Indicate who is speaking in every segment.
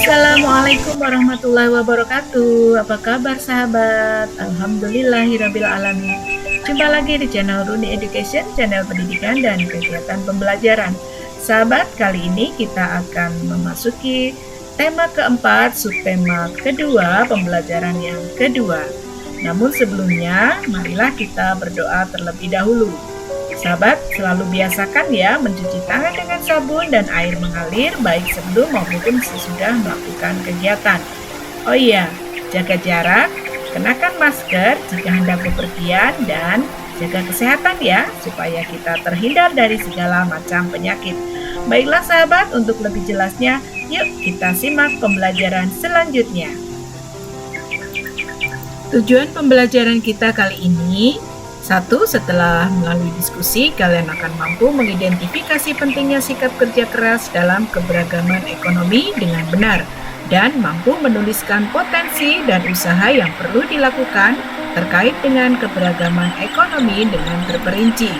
Speaker 1: Assalamualaikum warahmatullahi wabarakatuh. Apa kabar sahabat? Alhamdulillahirabbil alamin. Jumpa lagi di channel Runi Education, channel pendidikan dan kegiatan pembelajaran. Sahabat, kali ini kita akan memasuki tema keempat, subtema kedua, pembelajaran yang kedua. Namun sebelumnya, marilah kita berdoa terlebih dahulu. Sahabat, selalu biasakan ya mencuci tangan dengan sabun dan air mengalir baik sebelum maupun sesudah melakukan kegiatan. Oh iya, jaga jarak, kenakan masker jika hendak bepergian dan jaga kesehatan ya supaya kita terhindar dari segala macam penyakit. Baiklah sahabat, untuk lebih jelasnya, yuk kita simak pembelajaran selanjutnya. Tujuan pembelajaran kita kali ini, 1. Setelah melalui diskusi, kalian akan mampu mengidentifikasi pentingnya sikap kerja keras dalam keberagaman ekonomi dengan benar dan mampu menuliskan potensi dan usaha yang perlu dilakukan terkait dengan keberagaman ekonomi dengan terperinci.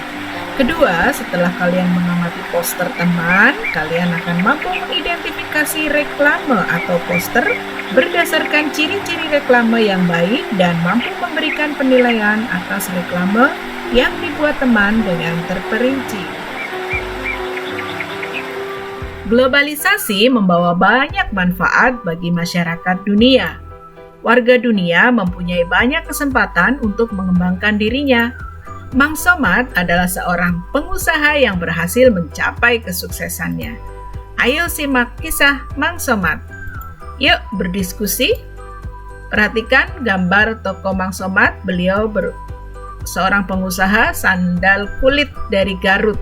Speaker 1: Kedua, setelah kalian mengamati poster teman, kalian akan mampu mengidentifikasi reklame atau poster berdasarkan ciri-ciri reklame yang baik dan mampu memberikan penilaian atas reklame yang dibuat teman dengan terperinci. Globalisasi membawa banyak manfaat bagi masyarakat dunia. Warga dunia mempunyai banyak kesempatan untuk mengembangkan dirinya. Mang Somad adalah seorang pengusaha yang berhasil mencapai kesuksesannya. Ayo simak kisah Mang Somad. Yuk berdiskusi. Perhatikan gambar tokoh Mang Somad. Beliau seorang pengusaha sandal kulit dari Garut.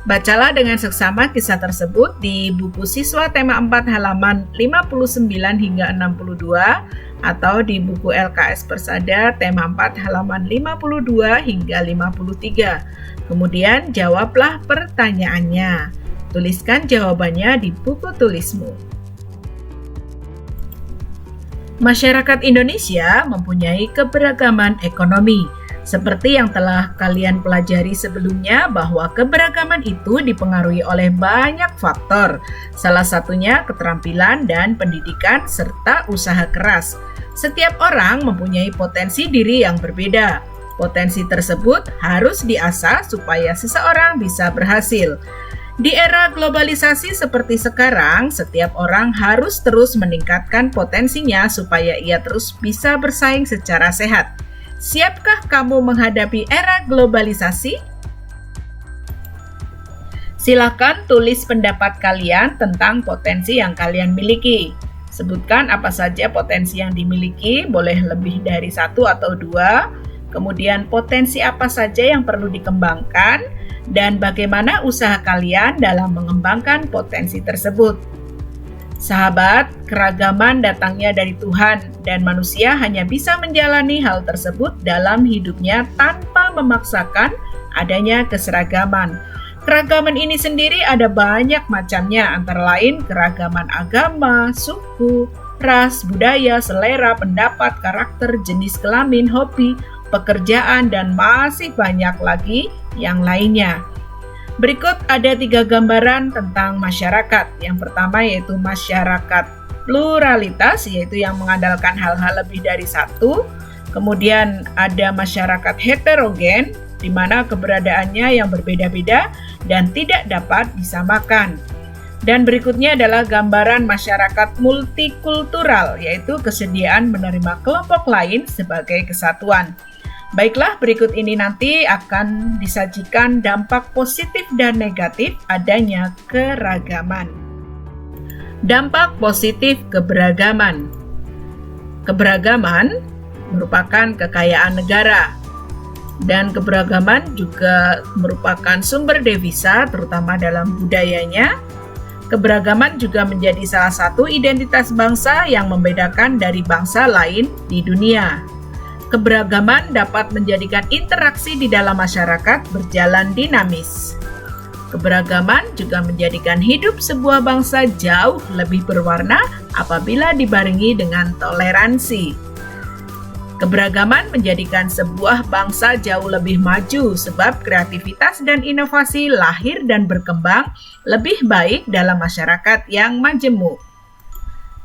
Speaker 1: Bacalah dengan seksama kisah tersebut di buku siswa tema 4 halaman 59 hingga 62 atau di buku LKS Persada tema 4 halaman 52 hingga 53. Kemudian jawablah pertanyaannya. Tuliskan jawabannya di buku tulismu. Masyarakat Indonesia mempunyai keberagaman ekonomi. Seperti yang telah kalian pelajari sebelumnya bahwa keberagaman itu dipengaruhi oleh banyak faktor. Salah satunya keterampilan dan pendidikan serta usaha keras. Setiap orang mempunyai potensi diri yang berbeda. Potensi tersebut harus diasah supaya seseorang bisa berhasil. Di era globalisasi seperti sekarang, setiap orang harus terus meningkatkan potensinya supaya ia terus bisa bersaing secara sehat. Siapkah kamu menghadapi era globalisasi? Silakan tulis pendapat kalian tentang potensi yang kalian miliki. Sebutkan apa saja potensi yang dimiliki, boleh lebih dari 1 atau 2. Kemudian potensi apa saja yang perlu dikembangkan dan bagaimana usaha kalian dalam mengembangkan potensi tersebut. Sahabat, keragaman datangnya dari Tuhan dan manusia hanya bisa menjalani hal tersebut dalam hidupnya tanpa memaksakan adanya keseragaman. Keragaman ini sendiri ada banyak macamnya, antara lain keragaman agama, suku, ras, budaya, selera, pendapat, karakter, jenis kelamin, hobi, pekerjaan, dan masih banyak lagi yang lainnya. Berikut ada 3 gambaran tentang masyarakat. Yang pertama yaitu masyarakat pluralitas, yaitu yang mengandalkan hal-hal lebih dari satu. Kemudian ada masyarakat heterogen, di mana keberadaannya yang berbeda-beda dan tidak dapat disamakan. Dan berikutnya adalah gambaran masyarakat multikultural, yaitu kesediaan menerima kelompok lain sebagai kesatuan. Baiklah, berikut ini nanti akan disajikan dampak positif dan negatif adanya keragaman. Dampak positif keberagaman. Keberagaman merupakan kekayaan negara. Dan keberagaman juga merupakan sumber devisa terutama dalam budayanya. Keberagaman juga menjadi salah satu identitas bangsa yang membedakan dari bangsa lain di dunia. Keberagaman dapat menjadikan interaksi di dalam masyarakat berjalan dinamis. Keberagaman juga menjadikan hidup sebuah bangsa jauh lebih berwarna apabila dibarengi dengan toleransi. Keberagaman menjadikan sebuah bangsa jauh lebih maju sebab kreativitas dan inovasi lahir dan berkembang lebih baik dalam masyarakat yang majemuk.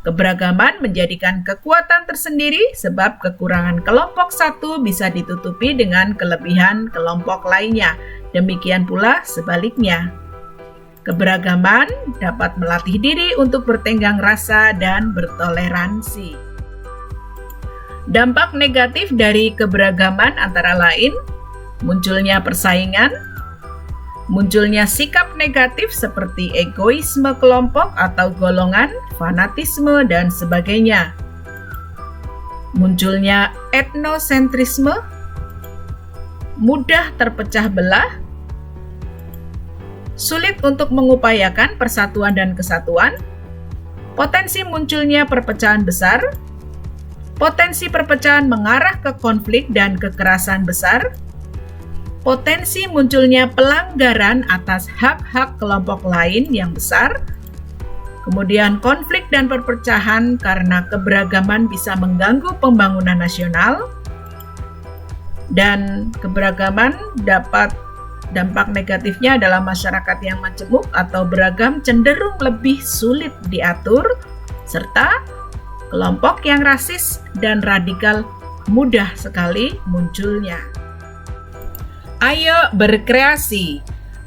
Speaker 1: Keberagaman menjadikan kekuatan tersendiri sebab kekurangan kelompok satu bisa ditutupi dengan kelebihan kelompok lainnya. Demikian pula sebaliknya. Keberagaman dapat melatih diri untuk bertenggang rasa dan bertoleransi. Dampak negatif dari keberagaman antara lain munculnya persaingan, munculnya sikap negatif seperti egoisme kelompok atau golongan, fanatisme, dan sebagainya. Munculnya etnosentrisme, mudah terpecah belah, sulit untuk mengupayakan persatuan dan kesatuan, potensi munculnya perpecahan besar, potensi perpecahan mengarah ke konflik dan kekerasan besar, potensi munculnya pelanggaran atas hak-hak kelompok lain yang besar, kemudian konflik dan perpecahan karena keberagaman bisa mengganggu pembangunan nasional, dan keberagaman dapat dampak negatifnya adalah masyarakat yang majemuk atau beragam cenderung lebih sulit diatur, serta kelompok yang rasis dan radikal mudah sekali munculnya. Ayo berkreasi.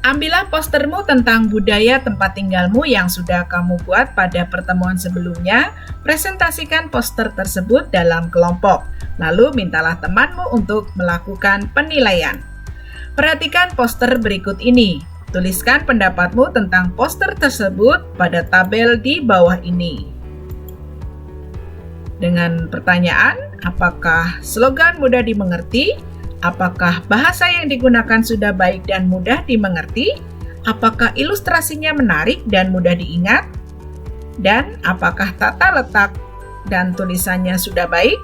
Speaker 1: Ambillah postermu tentang budaya tempat tinggalmu yang sudah kamu buat pada pertemuan sebelumnya. Presentasikan poster tersebut dalam kelompok. Lalu mintalah temanmu untuk melakukan penilaian. Perhatikan poster berikut ini. Tuliskan pendapatmu tentang poster tersebut pada tabel di bawah ini. Dengan pertanyaan, apakah slogan mudah dimengerti? Apakah bahasa yang digunakan sudah baik dan mudah dimengerti? Apakah ilustrasinya menarik dan mudah diingat? Dan apakah tata letak dan tulisannya sudah baik?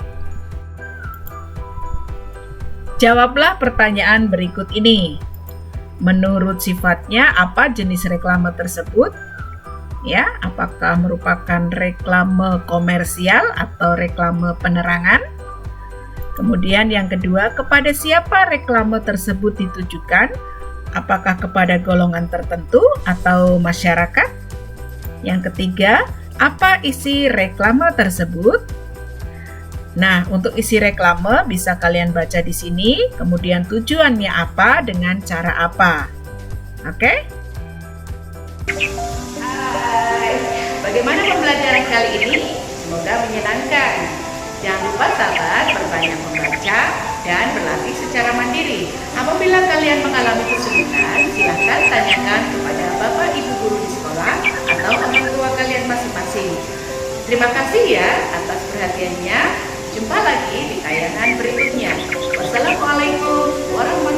Speaker 1: Jawablah pertanyaan berikut ini. Menurut sifatnya, apa jenis reklame tersebut? Ya, apakah merupakan reklame komersial atau reklame penerangan? Kemudian yang kedua, kepada siapa reklame tersebut ditujukan? Apakah kepada golongan tertentu atau masyarakat? Yang ketiga, apa isi reklame tersebut? Nah, untuk isi reklame bisa kalian baca di sini, kemudian tujuannya apa dengan cara apa. Oke?
Speaker 2: Hai, bagaimana pembelajaran kali ini? Semoga menyenangkan. Jangan lupa sahabat berbanyak membaca dan berlatih secara mandiri. Apabila kalian mengalami kesulitan, silakan tanyakan kepada Bapak Ibu guru di sekolah atau orang tua kalian masing-masing. Terima kasih ya atas perhatiannya. Jumpa lagi di tayangan berikutnya. Wassalamualaikum warahmatullahi wabarakatuh.